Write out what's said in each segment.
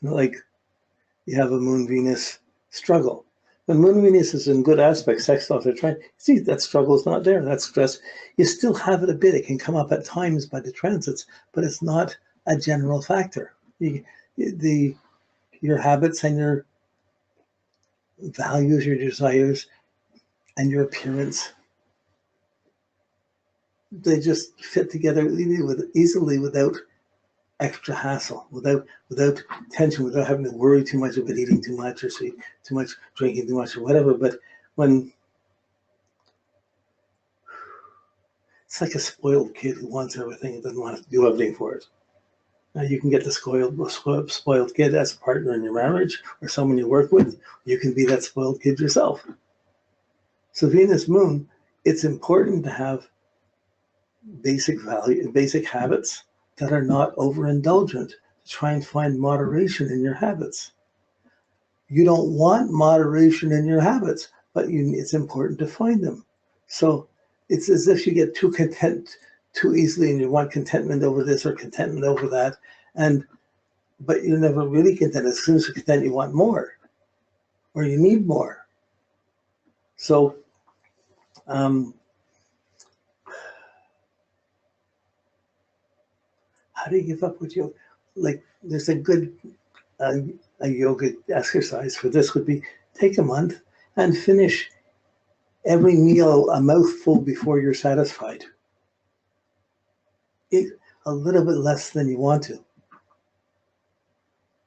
Like you have a Moon-Venus struggle. When Moon-Venus is in good aspect, sextile, they're trying, see, that struggle is not there, that stress. You still have it a bit. It can come up at times by the transits, but it's not a general factor. Your habits and your values, your desires, and your appearance, they just fit together easily without extra hassle, without tension, without having to worry too much about eating too much or too much, drinking too much or whatever. But when it's like a spoiled kid who wants everything and doesn't want to do everything for it. Now you can get the spoiled kid as a partner in your marriage or someone you work with. You can be that spoiled kid yourself. So Venus Moon, it's important to have basic habits that are not overindulgent. To try and find moderation in your habits. You don't want moderation in your habits, but it's important to find them. So it's as if you get too content too easily and you want contentment over this or contentment over that, but you're never really content. As soon as you're content, you want more or you need more. So how do you give up with yoga? Like there's a good a yoga exercise for this would be take a month and finish every meal a mouthful before you're satisfied. Eat a little bit less than you want to.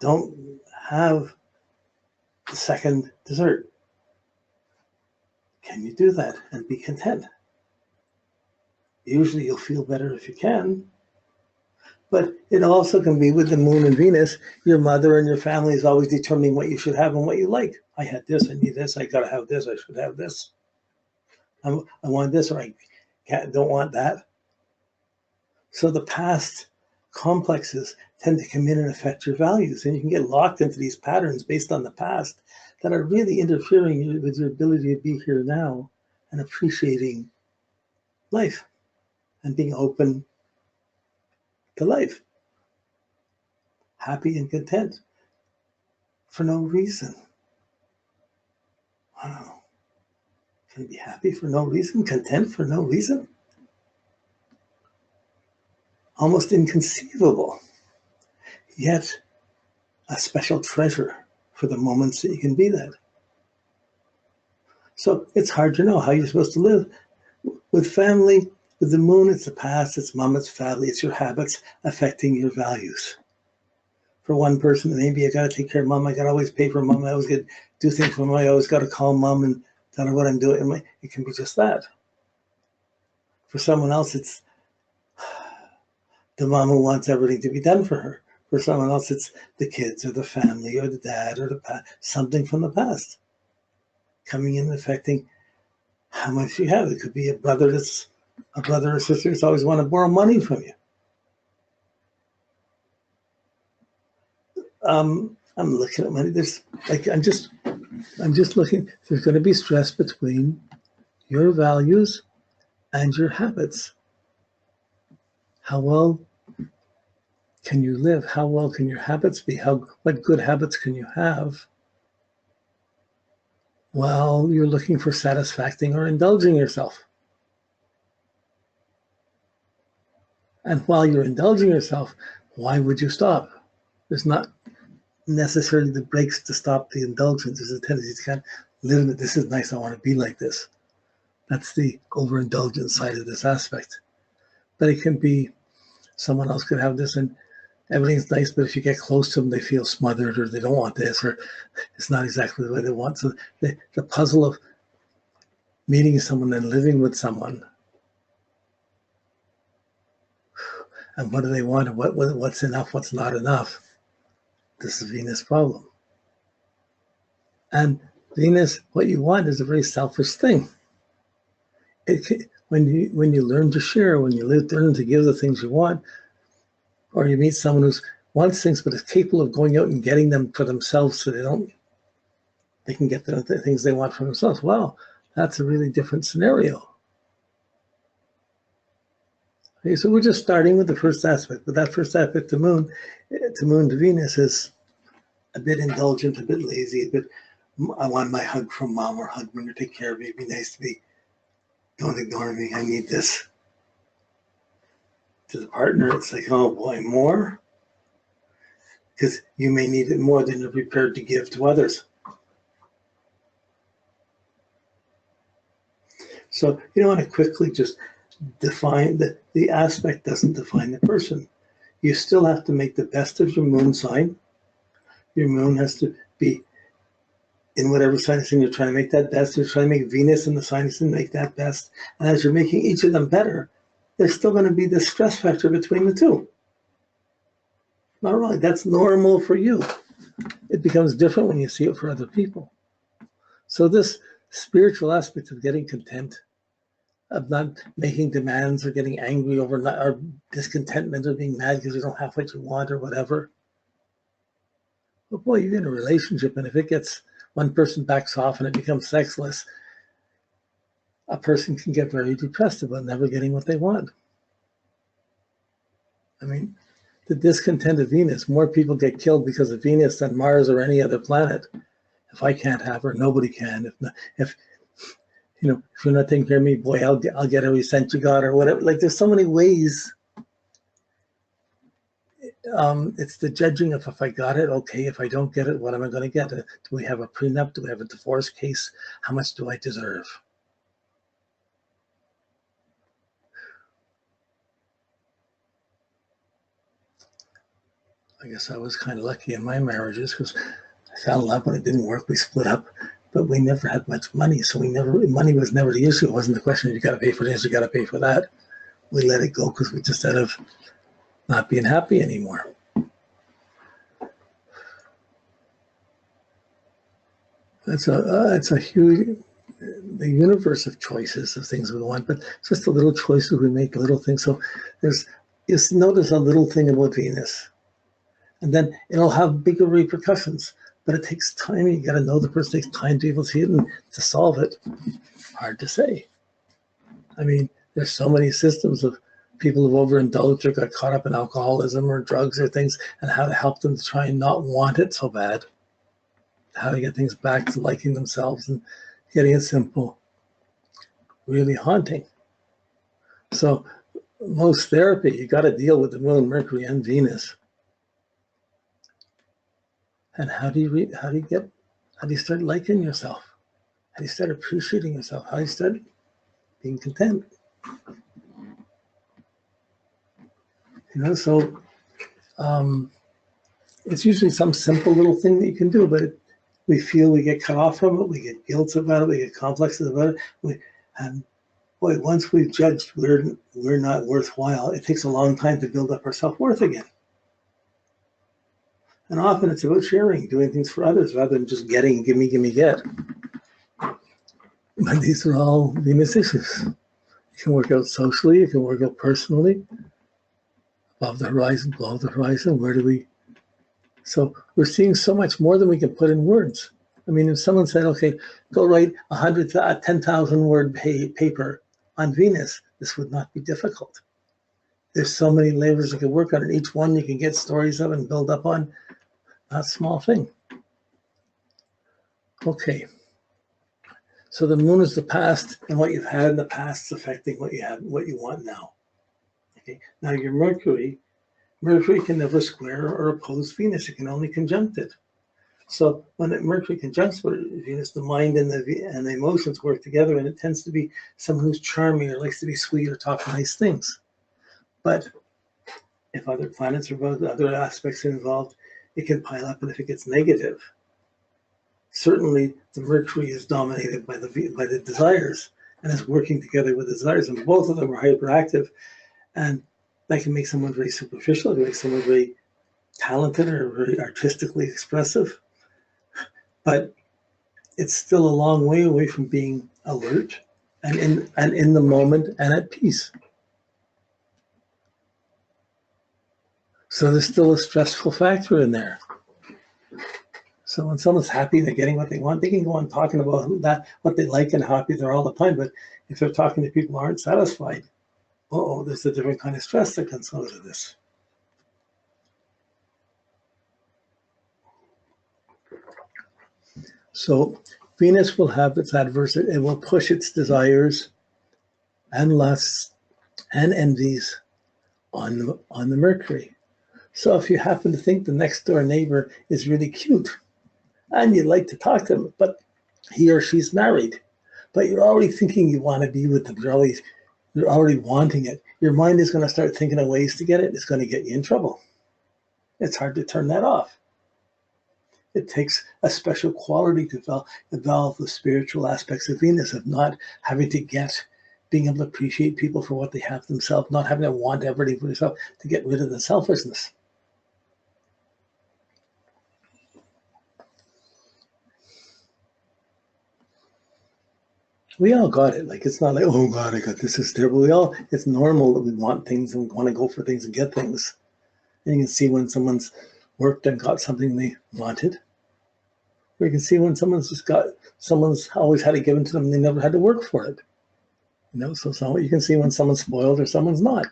Don't have the second dessert. Can you do that and be content? Usually you'll feel better if you can. But it also can be with the Moon and Venus, your mother and your family is always determining what you should have and what you like. I had this, I need this, I gotta have this, I should have this. I want this or I don't want that. So the past complexes tend to come in and affect your values, and you can get locked into these patterns based on the past that are really interfering with your ability to be here now and appreciating life and being open to life, happy and content for no reason. Wow. Can you be happy for no reason, content for no reason? Almost inconceivable, yet a special treasure for the moments that you can be that. So it's hard to know how you're supposed to live. With family, with the Moon, it's the past, it's mom, it's family, it's your habits affecting your values. For one person, maybe I got to take care of mom, I got to always pay for mom, I always got to do things for mom, I always got to call mom and tell her what I'm doing. It can be just that. For someone else, it's the mom who wants everything to be done for her. For someone else, it's the kids or the family or the dad or the past, something from the past coming in and affecting how much you have. It could be a brother or sister that's always want to borrow money from you. I'm looking at money. I'm just looking. There's going to be stress between your values and your habits. How well can you live? How well can your habits be? What good habits can you have while you're looking for satisfacting or indulging yourself? And while you're indulging yourself, why would you stop? There's not necessarily the breaks to stop the indulgence. There's a tendency to kind of live in it. This is nice. I want to be like this. That's the overindulgence side of this aspect. But it can be someone else could have this and everything's nice, but if you get close to them, they feel smothered or they don't want this or it's not exactly the way they want. So the puzzle of meeting someone and living with someone and what do they want and what's enough, what's not enough. This is Venus' problem. And Venus, what you want is a very selfish thing. When you learn to share, when you learn to give the things you want, or you meet someone who wants things but is capable of going out and getting them for themselves so they can get the things they want for themselves. Well, that's a really different scenario. Okay, so we're just starting with the first aspect, but that first aspect to Moon to Venus is a bit indulgent, a bit lazy, a bit, I want my hug from mom, or hug me, or take care of me, be nice to me, don't ignore me, I need this. To the partner, it's like, oh boy, more? Because you may need it more than you're prepared to give to others. So you don't want to quickly just define that. The aspect doesn't define the person. You still have to make the best of your moon sign. Your moon has to be in whatever sign it's in. You're trying to make that best. You're trying to make Venus in the sign it's in, make that best. And as you're making each of them better, there's still going to be this stress factor between the two. Not really. That's normal for you. It becomes different when you see it for other people. So this spiritual aspect of getting content, of not making demands or getting angry over or discontentment or being mad because you don't have what you want or whatever. But boy, you're in a relationship, and if it gets, one person backs off and it becomes sexless, a person can get very depressed about never getting what they want. I mean, the discontent of Venus, more people get killed because of Venus than Mars or any other planet. If I can't have her, nobody can. If you know, if you're not taking care of me, boy, I'll get every cent you got or whatever. Like, there's so many ways. It's the judging of, if I got it, okay. If I don't get it, what am I going to get? Do we have a prenup? Do we have a divorce case? How much do I deserve? I guess I was kind of lucky in my marriages, because I fell in love, but it didn't work. We split up, but we never had much money, so money was never the issue. It wasn't the question, you got to pay for this, you got to pay for that. We let it go because we just ended up not being happy anymore. It's a huge, the universe of choices of things we want, but just the little choices we make, little things. So just notice a little thing about Venus, and then it'll have bigger repercussions. But it takes time. You got to know the person. It takes time to be able to see it and to solve it. Hard to say. I mean, there's so many systems of people who've overindulged or got caught up in alcoholism or drugs or things, and how to help them to try and not want it so bad. How to get things back to liking themselves and getting it simple. Really haunting. So most therapy, you got to deal with the moon, Mercury, and Venus. And how do you start liking yourself? How do you start appreciating yourself? How do you start being content? You know, so it's usually some simple little thing that you can do, but we feel we get cut off from it, we get guilt about it, we get complexes about it. And boy, once we've judged we're not worthwhile, it takes a long time to build up our self-worth again. And often it's about sharing, doing things for others rather than just getting, give me, get. But these are all Venus issues. You can work out socially, you can work out personally. Above the horizon, below the horizon, where do we? So we're seeing so much more than we can put in words. I mean, if someone said, okay, go write 10,000 word paper on Venus, this would not be difficult. There's so many layers you can work on, and each one you can get stories of and build up on. Not a small thing. Okay. So the moon is the past, and what you've had in the past is affecting what you have, what you want now. Okay. Now your Mercury can never square or oppose Venus. It can only conjunct it. So when Mercury conjuncts Venus, the mind and the emotions work together, and it tends to be someone who's charming or likes to be sweet or talk nice things. But if other planets are involved, other aspects are involved, it can pile up, and if it gets negative, certainly the Mercury is dominated by the desires and is working together with the desires, and both of them are hyperactive, and that can make someone very superficial, it can make someone very talented or very artistically expressive, but it's still a long way away from being alert and in the moment and at peace. So there's still a stressful factor in there. So when someone's happy, they're getting what they want, they can go on talking about what they like and how happy they're all the time. But if they're talking to people who aren't satisfied, there's a different kind of stress that comes out of this. So Venus will have its adverse, it will push its desires and lusts and envies on the Mercury. So if you happen to think the next door neighbor is really cute and you'd like to talk to him, but he or she's married, but you're already thinking you want to be with them, you're already wanting it, your mind is going to start thinking of ways to get it. It's going to get you in trouble. It's hard to turn that off. It takes a special quality to evolve the spiritual aspects of Venus, of not having to being able to appreciate people for what they have themselves, not having to want everything for yourself, to get rid of the selfishness. We all got it. Like, it's not like, oh God, I got this, is terrible. It's normal that we want things and we want to go for things and get things. And you can see when someone's worked and got something they wanted. Or you can see when someone's always had it given to them and they never had to work for it. So you can see when someone's spoiled or someone's not.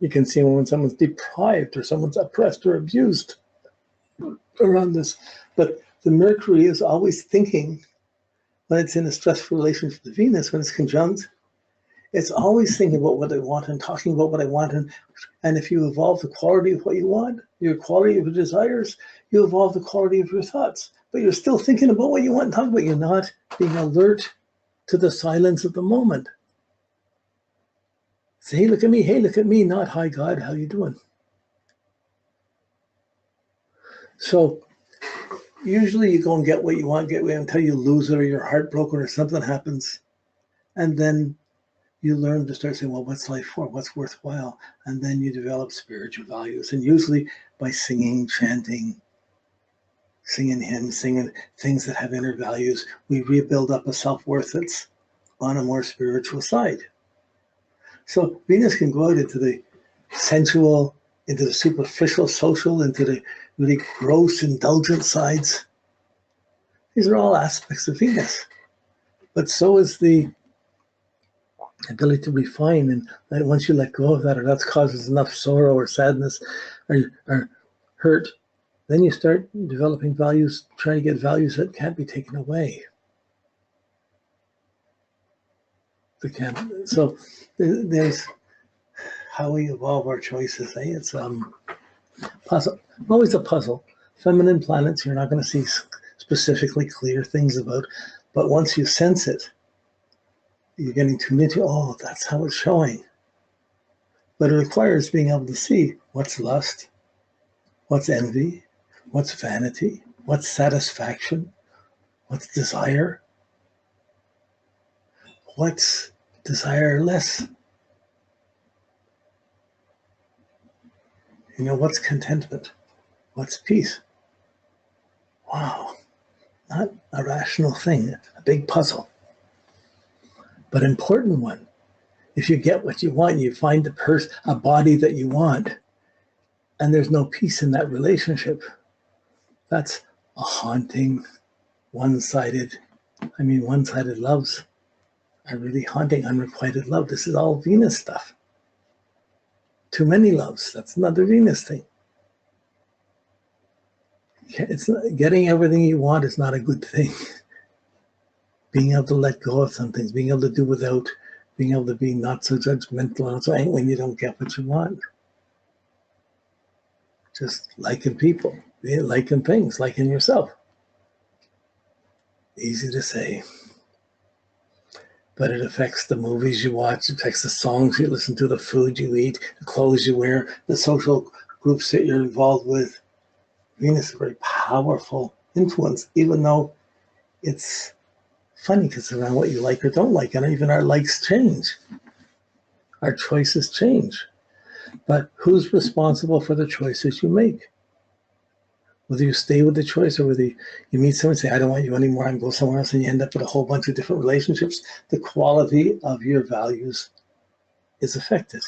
You can see when someone's deprived or someone's oppressed or abused around this. But the Mercury is always thinking, when it's in a stressful relationship to Venus, when it's conjunct, it's always thinking about what I want and talking about what I want. And if you evolve the quality of what you want, your quality of your desires, you evolve the quality of your thoughts. But you're still thinking about what you want and talking about. You're not being alert to the silence of the moment. Say, hey, look at me, not, hi God, how you doing? So usually you go and get what you want, until you lose it or you're heartbroken or something happens. And then you learn to start saying, well, what's life for? What's worthwhile? And then you develop spiritual values. And usually by singing, chanting, singing hymns, singing things that have inner values, we rebuild up a self-worth that's on a more spiritual side. So Venus can go out into the sensual, into the superficial, social, into the really gross, indulgent sides. These are all aspects of Venus. But so is the ability to refine, and that once you let go of that, or that causes enough sorrow or sadness or hurt, then you start developing values, trying to get values that can't be taken away. So there's how we evolve our choices. It's puzzle, always a puzzle. Feminine planets, you're not going to see specifically clear things about, but once you sense it, you're getting tuned into, oh, that's how it's showing. But it requires being able to see what's lust, what's envy, what's vanity, what's satisfaction, what's desire, what's desireless. What's contentment? What's peace? Wow, not a rational thing, a big puzzle, but important one. If you get what you want, you find a body that you want, and there's no peace in that relationship, that's a haunting, one-sided loves are really haunting, unrequited love. This is all Venus stuff. Too many loves, that's another Venus thing. It's not, getting everything you want is not a good thing. Being able to let go of some things, being able to do without, being able to be not so judgmental, not so angry when you don't get what you want. Just liking people, liking things, liking yourself. Easy to say. But it affects the movies you watch, it affects the songs you listen to, the food you eat, the clothes you wear, the social groups that you're involved with. Venus is a very powerful influence, even though it's funny because it's around what you like or don't like, and even our likes change. Our choices change. But who's responsible for the choices you make? Whether you stay with the choice or whether you meet someone and say, I don't want you anymore, I'm going somewhere else, and you end up with a whole bunch of different relationships, the quality of your values is affected.